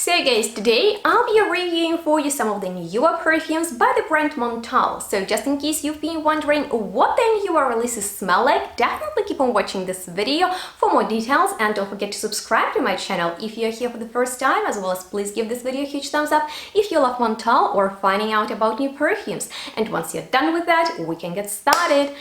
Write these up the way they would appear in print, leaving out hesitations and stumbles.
So guys, today I'll be reviewing for you some of the newer perfumes by the brand Montale. So just in case you've been wondering what the newer releases smell like, definitely keep on watching this video for more details, and don't forget to subscribe to my channel if you're here for the first time, as well as please give this video a huge thumbs up if you love Montale or finding out about new perfumes. And once you're done with that, we can get started.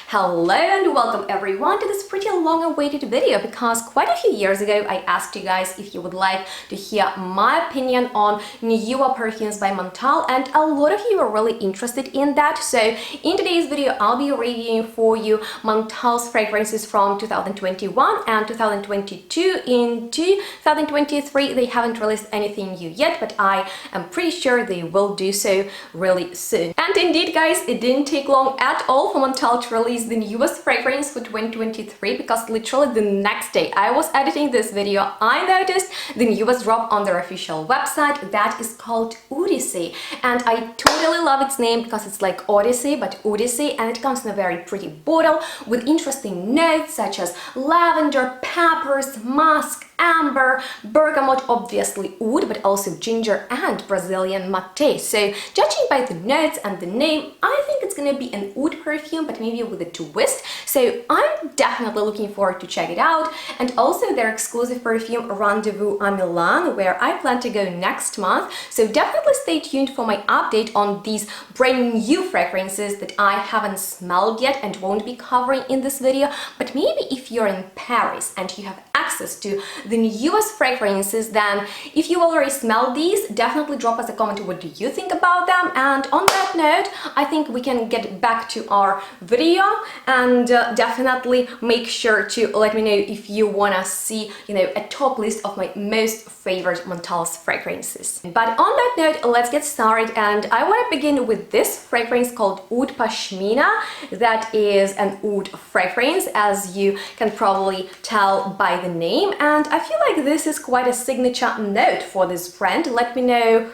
Hello and welcome everyone to this pretty long-awaited video, because quite a few years ago I asked you guys if you would like to hear my opinion on newer perfumes by Montale, and a lot of you were really interested in that. So in today's video I'll be reviewing for you Montale's fragrances from 2021 and 2022. In 2023 they haven't released anything new yet, but I am pretty sure they will do so really soon. And indeed guys, it didn't take long at all for Montale to release the newest fragrance for 2023, because literally the next day I was editing this video, I noticed the newest drop on their official website that is called Odyssey. And I totally love its name because it's like Odyssey but Odyssey, and it comes in a very pretty bottle with interesting notes such as lavender, peppers, musk, amber, bergamot, obviously oud, but also ginger and Brazilian mate. So judging by the notes and the name, I think it's gonna be an oud perfume, but maybe with a twist. So I'm definitely looking forward to check it out. And also their exclusive perfume Rendezvous à Milan, where I plan to go next month. So definitely stay tuned for my update on these brand new fragrances that I haven't smelled yet and won't be covering in this video. But maybe if you're in Paris and you have access to the newest fragrances, then if you already smelled these, definitely drop us a comment. What do you think about them? And on that note, I think we can get back to our video, and definitely make sure to let me know if you wanna see, a top list of my most favorite Montale's fragrances. But on that note, let's get started, and I want to begin with this fragrance called Oud Pashmina. That is an oud fragrance, as you can probably tell by the name, and I feel like this is quite a signature note for this brand. Let me know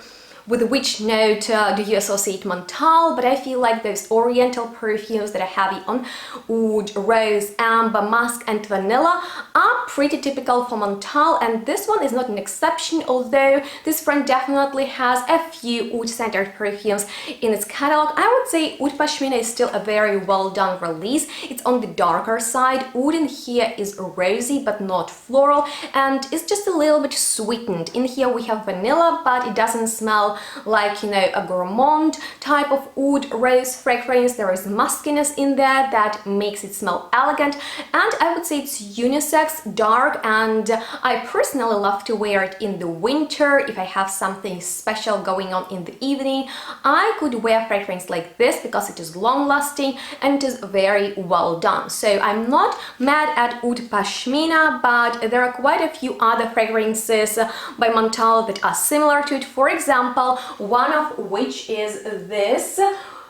with which note do you associate Montale, but I feel like those oriental perfumes that are heavy on oud, rose, amber, musk and vanilla are pretty typical for Montale, and this one is not an exception, although this brand definitely has a few oud-centered perfumes in its catalog. I would say Oud Pashmina is still a very well done release. It's on the darker side. Oud in here is rosy but not floral, and it's just a little bit sweetened. In here we have vanilla, but it doesn't smell like, a gourmand type of oud rose fragrance. There is muskiness in there that makes it smell elegant, and I would say it's unisex, dark, and I personally love to wear it in the winter. If I have something special going on in the evening, I could wear fragrance like this because it is long lasting and it is very well done. So I'm not mad at Oud Pashmina, but there are quite a few other fragrances by Montale that are similar to it. For example, one of which is this,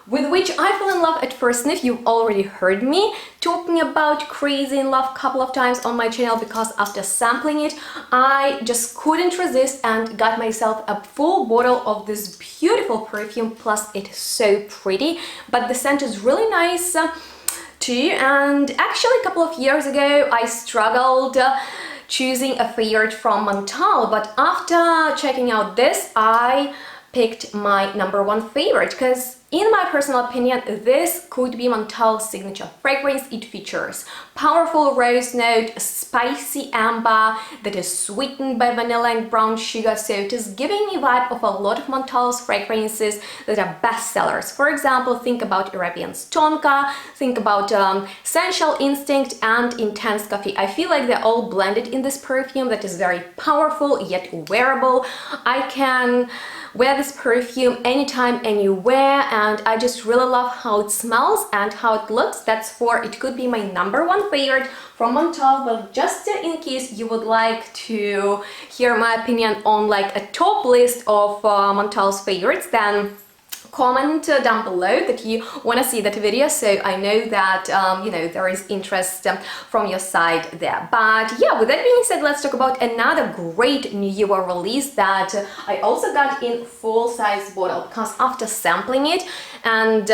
with which I fell in love at first sniff. You've already heard me talking about Crazy in Love a couple of times on my channel, because after sampling it, I just couldn't resist and got myself a full bottle of this beautiful perfume. Plus it's so pretty, but the scent is really nice too. And actually a couple of years ago I struggled choosing a favorite from Montale, but after checking out this, I picked my #1 favorite, because in my personal opinion, this could be Montale's signature fragrance. It features powerful rose note, spicy amber that is sweetened by vanilla and brown sugar, so it is giving me vibe of a lot of Montale's fragrances that are bestsellers. For example, think about Arabian's TONKA, think about Sensual Instinct and Intense Coffee. I feel like they're all blended in this perfume that is very powerful yet wearable. I can wear this perfume anytime, anywhere, and I just really love how it smells and how it looks. It could be my #1 favorite from Montale. But just in case you would like to hear my opinion on like a top list of Montale's favorites, then comment down below that you want to see that video, so I know that you know, there is interest from your side there. But yeah, with that being said, let's talk about another great new year release that I also got in full-size bottle, because after sampling it and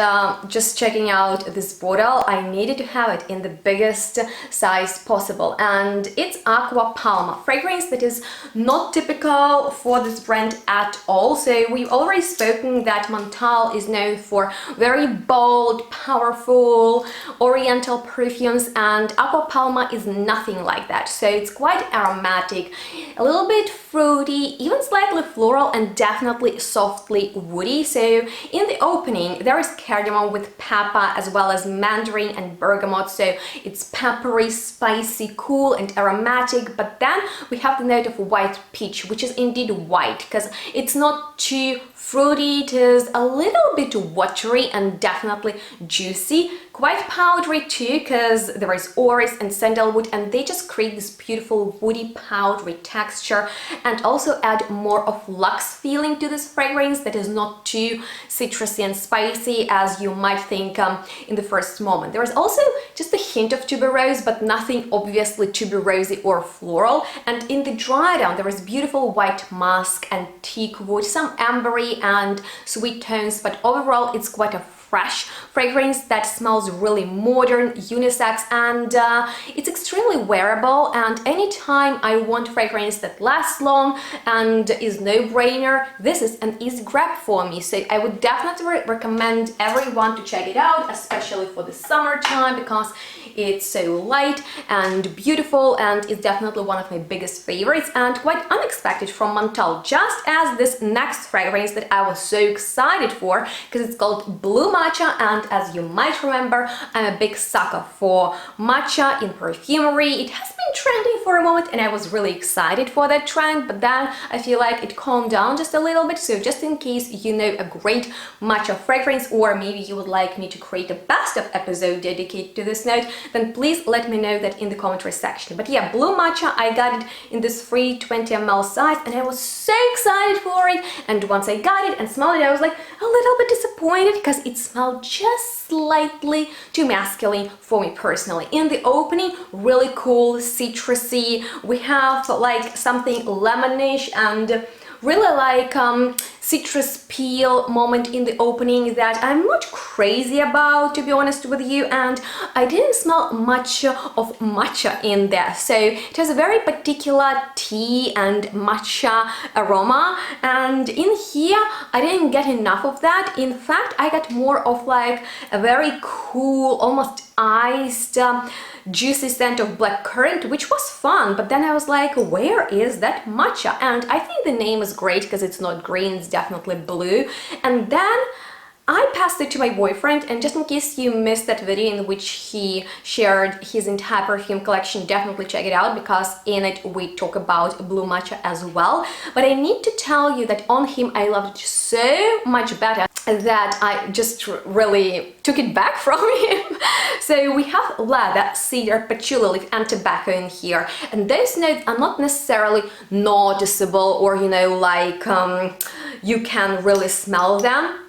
just checking out this bottle, I needed to have it in the biggest size possible, and it's Aqua Palma fragrance that is not typical for this brand at all. So we've already spoken that Montale is known for very bold, powerful oriental perfumes, and Aqua Palma is nothing like that. So it's quite aromatic, a little bit fruity, even slightly floral, and definitely softly woody. So in the opening there is cardamom with pepper as well as mandarin and bergamot, so it's peppery, spicy, cool and aromatic. But then we have the note of white peach, which is indeed white because it's not too fruity, it is a little bit watery and definitely juicy, quite powdery too, because there is orris and sandalwood, and they just create this beautiful woody powdery texture and also add more of luxe feeling to this fragrance that is not too citrusy and spicy as you might think in the first moment. There is also just a hint of tuberose, but nothing obviously tuberosy or floral. And in the dry down there is beautiful white musk and teak wood, some ambery and sweet tones, but overall it's quite a fresh fragrance that smells really modern, unisex, and it's extremely wearable. And anytime I want fragrance that lasts long and is no-brainer, this is an easy grab for me. So I would definitely recommend everyone to check it out, especially for the summertime, because it's so light and beautiful, and it's definitely one of my biggest favorites and quite unexpected from Montale, just as this next fragrance that I was so excited for, because it's called Blue Matcha. And as you might remember, I'm a big sucker for matcha in perfumery. It has been trending for a moment and I was really excited for that trend, but then I feel like it calmed down just a little bit. So just in case you know a great matcha fragrance, or maybe you would like me to create a best of episode dedicated to this note, then please let me know that in the commentary section. But yeah, Blue Matcha, I got it in this free 20 ml size and I was so excited for it. And once I got it and smelled it, I was like a little bit disappointed because it smelled just slightly too masculine for me personally. In the opening, really cool, citrusy. We have like something lemonish and really like citrus peel moment in the opening that I'm not crazy about, to be honest with you, and I didn't smell much of matcha in there. So it has a very particular tea and matcha aroma, and in here I didn't get enough of that. In fact, I got more of like a very cool, almost iced juicy scent of blackcurrant, which was fun, but then I was like, where is that matcha? And I think the name is great because it's not green, it's definitely blue. And then I passed it to my boyfriend, and just in case you missed that video in which he shared his entire perfume collection, definitely check it out because in it we talk about Blue Matcha as well. But I need to tell you that on him I loved it so much better that I just really took it back from him. So we have leather, cedar, patchouli leaf and tobacco in here, and those notes are not necessarily noticeable, or you know, like you can really smell them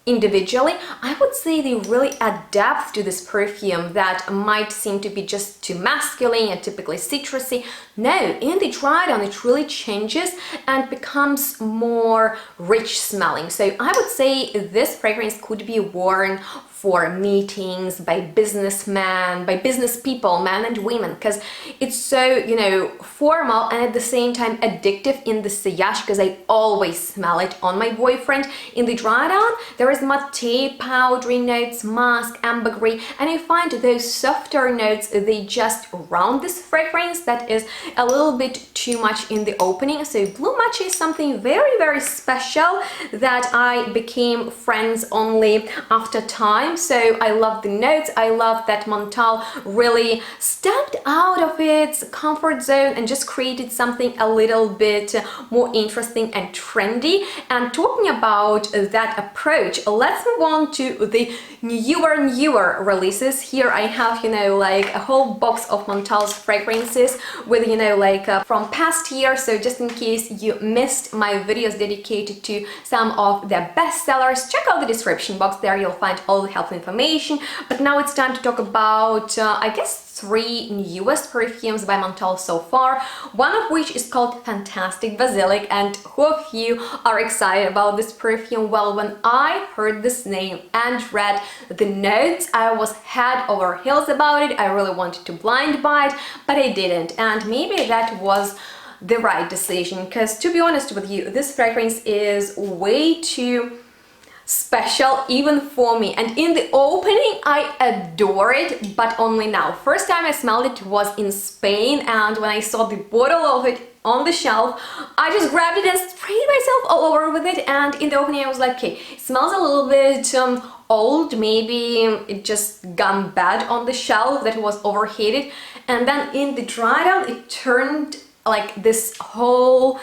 individually. I would say they really add depth to this perfume that might seem to be just too masculine and typically citrusy. No, in the dry down it really changes and becomes more rich smelling. So I would say this fragrance could be worn for meetings by businessmen, by business people, men and women, because it's so, you know, formal and at the same time addictive in the sillage, because I always smell it on my boyfriend. In the dry down, there is mate, powdery notes, musk, ambergris, and I find those softer notes, they just round this fragrance that is a little bit too much in the opening. So Blue Matcha is something very, very special that I became friends only after time. time. So I love the notes. I love that Montale really stepped out of its comfort zone and just created something a little bit more interesting and trendy. And talking about that approach, let's move on to the newer releases. Here I have, like a whole box of Montale's fragrances with, from past years. So just in case you missed my videos dedicated to some of their best sellers, check out the description box. There you'll find all the helpful information. But now it's time to talk about, I guess, 3 newest perfumes by Montale so far, one of which is called Fantastic Basilic. And who of you are excited about this perfume? Well, when I heard this name and read the notes, I was head over heels about it. I really wanted to blind buy it, but I didn't. And maybe that was the right decision, because to be honest with you, this fragrance is way too special even for me. And in the opening I adore it, but only now. First time I smelled it was in Spain, and when I saw the bottle of it on the shelf, I just grabbed it and sprayed myself all over with it. And in the opening I was like, okay, it smells a little bit old, maybe it just gone bad on the shelf, that it was overheated. And then in the dry down it turned like this whole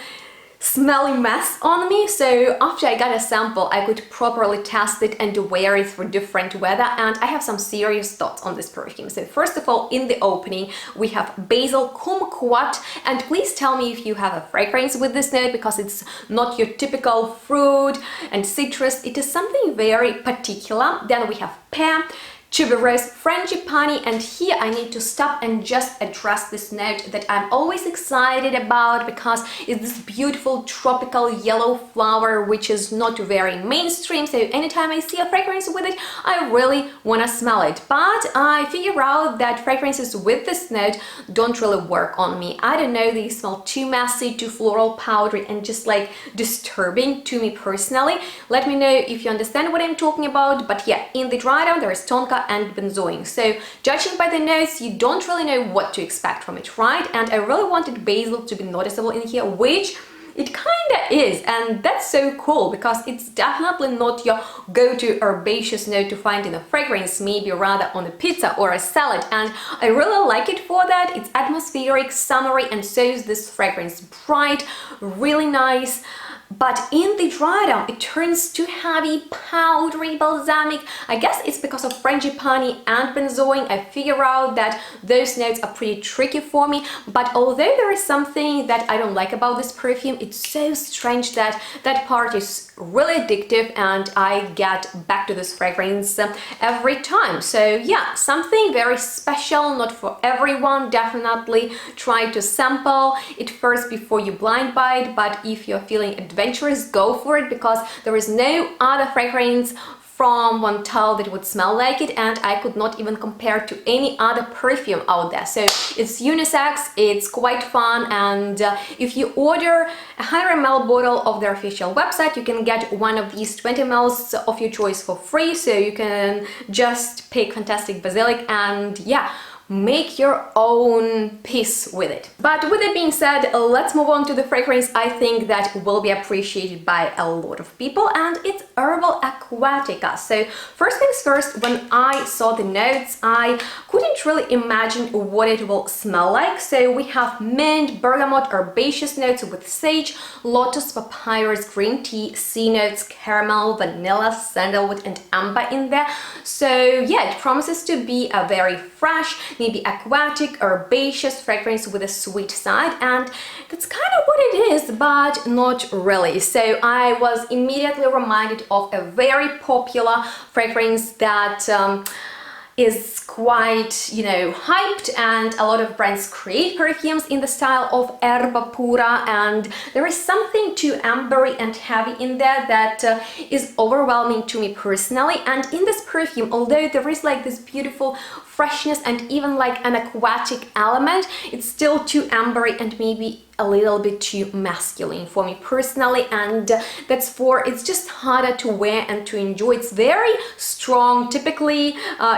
smelly mess on me. So after I got a sample, I could properly test it and wear it for different weather, and I have some serious thoughts on this perfume. So first of all, in the opening we have Basil Kumquat, and please tell me if you have a fragrance with this note, because it's not your typical fruit and citrus. It is something very particular. Then we have pear, tuberose, frangipani, and here I need to stop and just address this note that I'm always excited about, because it's this beautiful tropical yellow flower which is not very mainstream. So anytime I see a fragrance with it, I really want to smell it. But I figure out that fragrances with this note don't really work on me. I don't know, they smell too messy, too floral, powdery, and just like disturbing to me personally. Let me know if you understand what I'm talking about. But yeah, in the dry down there is tonka and benzoin. So judging by the notes, you don't really know what to expect from it, right? And I really wanted basil to be noticeable in here, which it kinda is, and that's so cool, because it's definitely not your go-to herbaceous note to find in a fragrance, maybe rather on a pizza or a salad. And I really like it for that. It's atmospheric, summery, and so is this fragrance. Bright, really nice. But in the dry down it turns to heavy, powdery, balsamic. I guess it's because of frangipani and benzoin. I figure out that those notes are pretty tricky for me. But although there is something that I don't like about this perfume, it's so strange that that part is really addictive, and I get back to this fragrance every time. So yeah, something very special, not for everyone. Definitely try to sample it first before you blind buy it. But if you're feeling adventurous, go for it, because there is no other fragrance from Montale that would smell like it, and I could not even compare to any other perfume out there. So it's unisex, it's quite fun, and if you order a 100 ml bottle of their official website, you can get one of these 20 ml of your choice for free. So you can just pick Fantastic Basilic and yeah, make your own piece with it. But with that being said, let's move on to the fragrance I think that will be appreciated by a lot of people, and it's Herbal Aquatica. So first things first, when I saw the notes, I couldn't really imagine what it will smell like. So we have mint, bergamot, herbaceous notes with sage, lotus, papyrus, green tea, sea notes, caramel, vanilla, sandalwood, and amber in there. So yeah, it promises to be a very fresh, maybe aquatic, herbaceous fragrance with a sweet side, and that's kind of what it is, but not really. So I was immediately reminded of a very popular fragrance that is quite, hyped, and a lot of brands create perfumes in the style of Erba Pura, and there is something too ambery and heavy in there that is overwhelming to me personally. And in this perfume, although there is like this beautiful freshness and even like an aquatic element. It's still too ambery and maybe a little bit too masculine for me personally, and it's just harder to wear and to enjoy. It's very strong, typically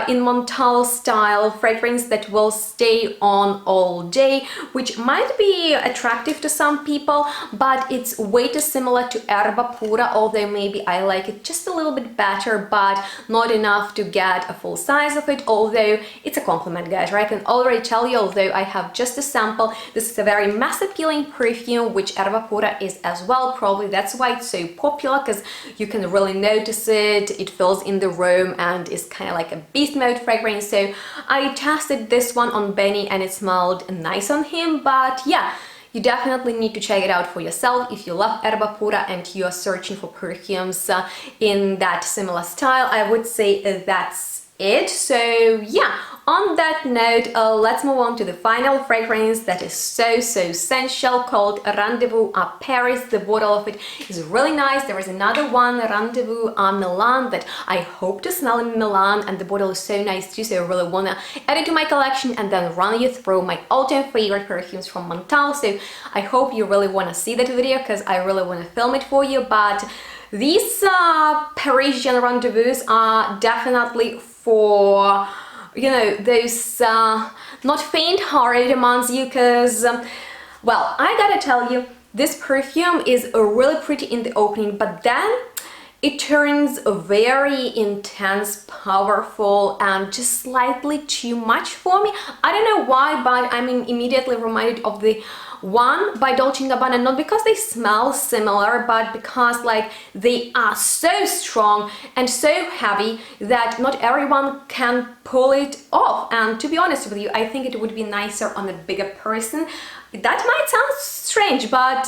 in Montale style fragrance that will stay on all day, which might be attractive to some people, but it's way too similar to Erba Pura, although maybe I like it just a little bit better, but not enough to get a full size of it, although it's a compliment, guys, right? I can already tell you, although I have just a sample, this is a very mass appealing perfume, which Erba Pura is as well. Probably that's why it's so popular, because you can really notice it. It fills in the room and is kind of like a beast mode fragrance. So I tested this one on Benny and it smelled nice on him, but yeah, you definitely need to check it out for yourself if you love Erba Pura and you are searching for perfumes in that similar style. I would say that's it. So yeah, on that note, let's move on to the final fragrance that is so essential, called Rendezvous à Paris. The bottle of it is really nice. There is another one, Rendezvous à Milan, that I hope to smell in Milan, and the bottle is so nice too, so I really want to add it to my collection and then run you through my all-time favorite perfumes from Montale. So I hope you really want to see that video, because I really want to film it for you. But these Parisian rendezvous are definitely for, you know, those not faint-hearted amongst you, because, well, I gotta tell you, this perfume is really pretty in the opening, but then it turns very intense, powerful, and just slightly too much for me. I don't know why, but I'm immediately reminded of the one by Dolce & Gabbana, not because they smell similar, but because like they are so strong and so heavy that not everyone can pull it off. And to be honest with you, I think it would be nicer on a bigger person. That might sound strange, but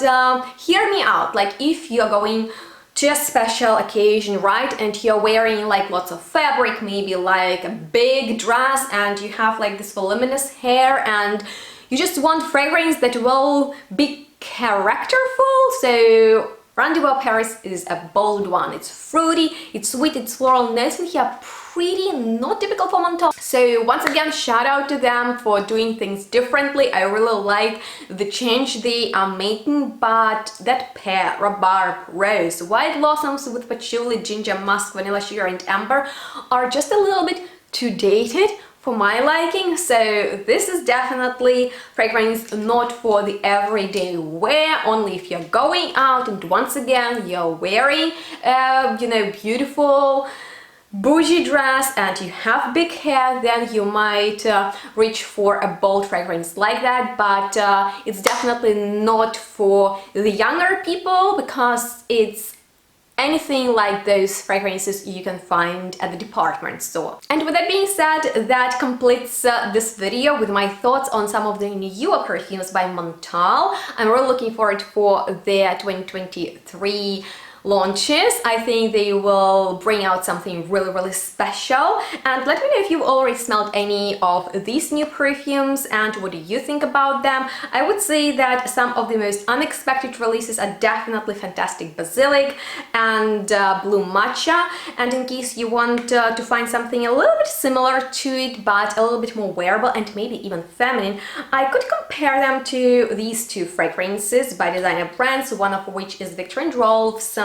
hear me out. Like, if you're going to a special occasion, right, and you're wearing like lots of fabric, maybe like a big dress, and you have like this voluminous hair, and you just want fragrance that will be characterful, so Rendezvous à Paris is a bold one. It's fruity, it's sweet, it's floral notes in here, pretty, not typical for Montale. So once again, shout out to them for doing things differently. I really like the change they are making, but that pear, rhubarb, rose, white blossoms with patchouli, ginger, musk, vanilla, sugar and amber are just a little bit too dated for my liking. So this is definitely fragrance not for the everyday wear, only if you're going out and once again you're wearing you know, beautiful bougie dress and you have big hair, then you might reach for a bold fragrance like that. But it's definitely not for the younger people, because it's anything like those fragrances you can find at the department store. And with that being said, that completes this video with my thoughts on some of the newer perfumes by Montale. I'm really looking forward for their 2023 launches. I think they will bring out something really special. And let me know if you've already smelled any of these new perfumes and what do you think about them. I would say that some of the most unexpected releases are definitely fantastic Basilic and Blue Matcha. And in case you want to find something a little bit similar to it but a little bit more wearable and maybe even feminine, I could compare them to these two fragrances by designer brands, one of which is Viktor & Rolf's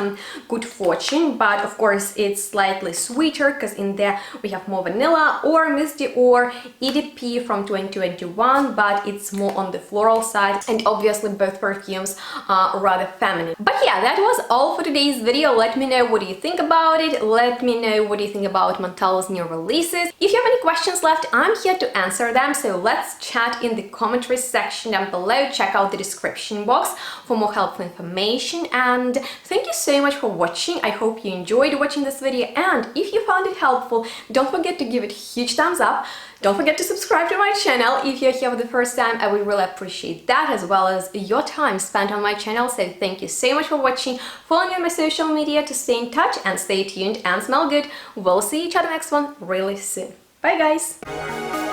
Good Fortune, but of course it's slightly sweeter because in there we have more vanilla, or Miss Dior EDP from 2021, but it's more on the floral side, and obviously both perfumes are rather feminine. But yeah, that was all for today's video. Let me know what do you think about it. Let me know what do you think about Montale's new releases. If you have any questions left, I'm here to answer them, so let's chat in the commentary section down below. Check out the description box for more helpful information, and thank you so much for watching. I hope you enjoyed watching this video, and if you found it helpful, don't forget to give it a huge thumbs up. Don't forget to subscribe to my channel if you're here for the first time. I would really appreciate that, as well as your time spent on my channel. So thank you so much for watching. Follow me on my social media to stay in touch, and stay tuned and smell good. We'll see each other next one really soon. Bye guys!